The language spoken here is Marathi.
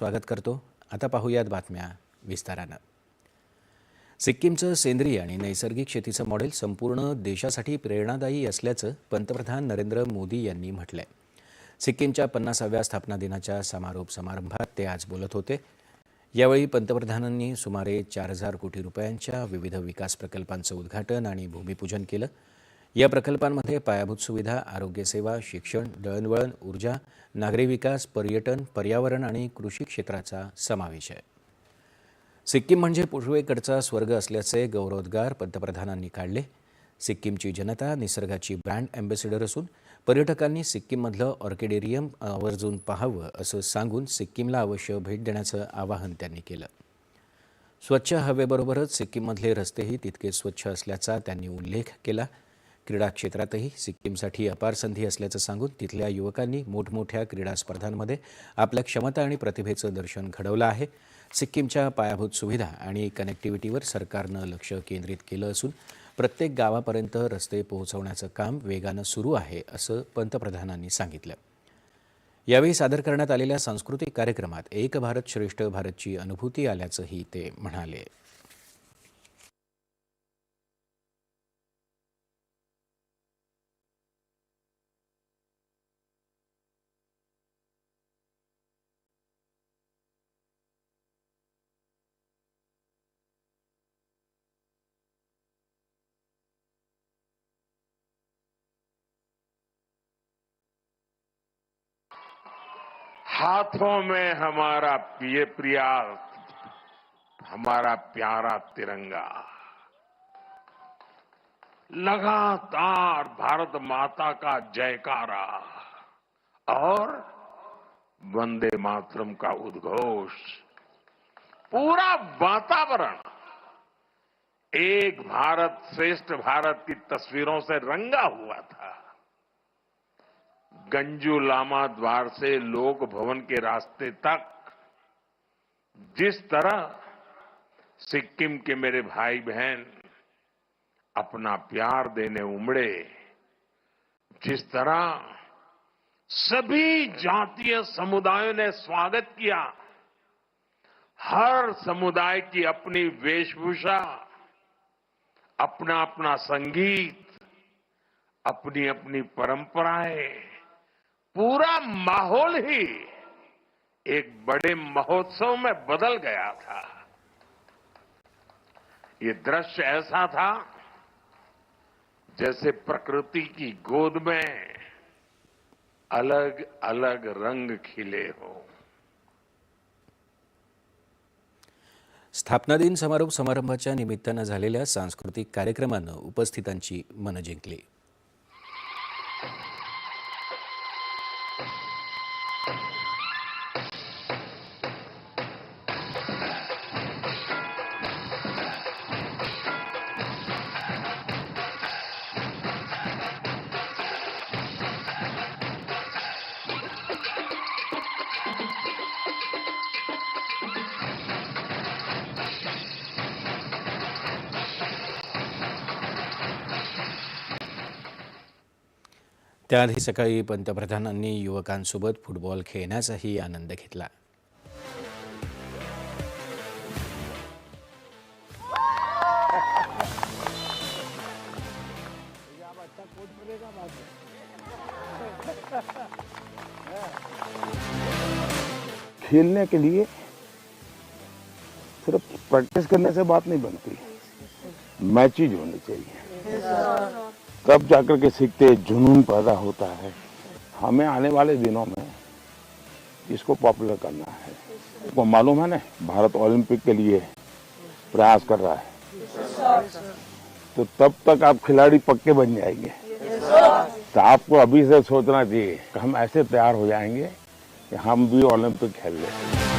स्वागत करतो। आता पाहूयात बातम्या विस्तारानं। सिक्कीमचं सेंद्रिय आणि नैसर्गिक शेतीचं मॉडेल संपूर्ण देशासाठी प्रेरणादायी असल्याचं पंतप्रधान नरेंद्र मोदी यांनी म्हटलंय। सिक्कीमच्या 50व्या स्थापना दिनाच्या समारोप समारंभात ते आज बोलत होते। यावेळी पंतप्रधानांनी सुमारे 4000 कोटी रुपयांच्या विविध विकास प्रकल्पांचं उद्घाटन आणि भूमिपूजन केलं। या प्रकल्पांमध्ये पायाभूत सुविधा, आरोग्य सेवा, शिक्षण, दळणवळण, ऊर्जा, नागरी विकास, पर्यटन, पर्यावरण आणि कृषी क्षेत्राचा समावेश आहे। सिक्कीम म्हणजे पूर्वेकडचा स्वर्ग असल्याचे गौरवोद्गार पंतप्रधानांनी काढले। सिक्कीमची जनता निसर्गाची ब्रँड अँबॅसेडर असून पर्यटकांनी सिक्कीममधलं ऑर्किडेरियम आवर्जून पाहावं असं सांगून सिक्कीमला अवश्य भेट देण्याचं आवाहन त्यांनी केलं। स्वच्छ हवेबरोबरच सिक्कीममधले रस्तेही तितके स्वच्छ असल्याचा त्यांनी उल्लेख केला। क्रीडा क्षेत्रातही सिक्कीमसाठी अपार संधी असल्याचं सांगून तिथल्या युवकांनी मोठमोठ्या क्रीडा स्पर्धांमध्ये आपल्या क्षमता आणि प्रतिभेचं दर्शन घडवलं आहे। सिक्कीमच्या पायाभूत सुविधा आणि कनेक्टिव्हिटीवर सरकारनं लक्ष केंद्रित केलं असून प्रत्येक गावापर्यंत रस्ते पोहोचवण्याचं काम वेगानं सुरू आहे असं पंतप्रधानांनी सांगितलं। यावेळी सादर करण्यात आलेल्या सांस्कृतिक कार्यक्रमात एक भारत श्रेष्ठ भारतची अनुभूती आल्याचंही ते म्हणाले। हाथों में हमारा हमारा प्यारा तिरंगा, लगातार भारत माता का जयकारा और वंदे मातरम का उद्घोष, पूरा वातावरण एक भारत श्रेष्ठ भारत की तस्वीरों से रंगा हुआ था। गंजू लामा द्वार से लोक भवन के रास्ते तक जिस तरह सिक्किम के मेरे भाई बहन अपना प्यार देने उमड़े, जिस तरह सभी जातीय समुदायों ने स्वागत किया, हर समुदाय की अपनी वेशभूषा, अपना अपना संगीत, अपनी अपनी परंपराएं, पूरा माहौल ही एक बड़े महोत्सव में बदल गया था। ये दृश्य ऐसा था जैसे प्रकृति की गोद में अलग अलग रंग खिले हो। स्थापना दिन समारोप समारंभाच्या निमित्तानं झालेल्या सांस्कृतिक कार्यक्रमानं उपस्थितांची मनं जिंकली। त्याआधी सकाळी पंतप्रधानांनी युवकांसोबत फुटबॉल खेळण्याचाही आनंद घेतला। खेलने के लिए सिर्फ प्रैक्टिस करने से बात नहीं बनती, मैचेज होनी चाहिए, तब जाकर के सीखते जुनून पैदा होता है। हमें आने वाले दिनों में इसको पॉपुलर करना है। आपको मालूम है ना, भारत ओलंपिक के लिए प्रयास कर रहा है, तो तब तक आप खिलाड़ी पक्के बन जाएंगे। तो आपको अभी से सोचना चाहिए कि हम ऐसे तैयार हो जाएंगे कि हम भी ओलंपिक खेल लें।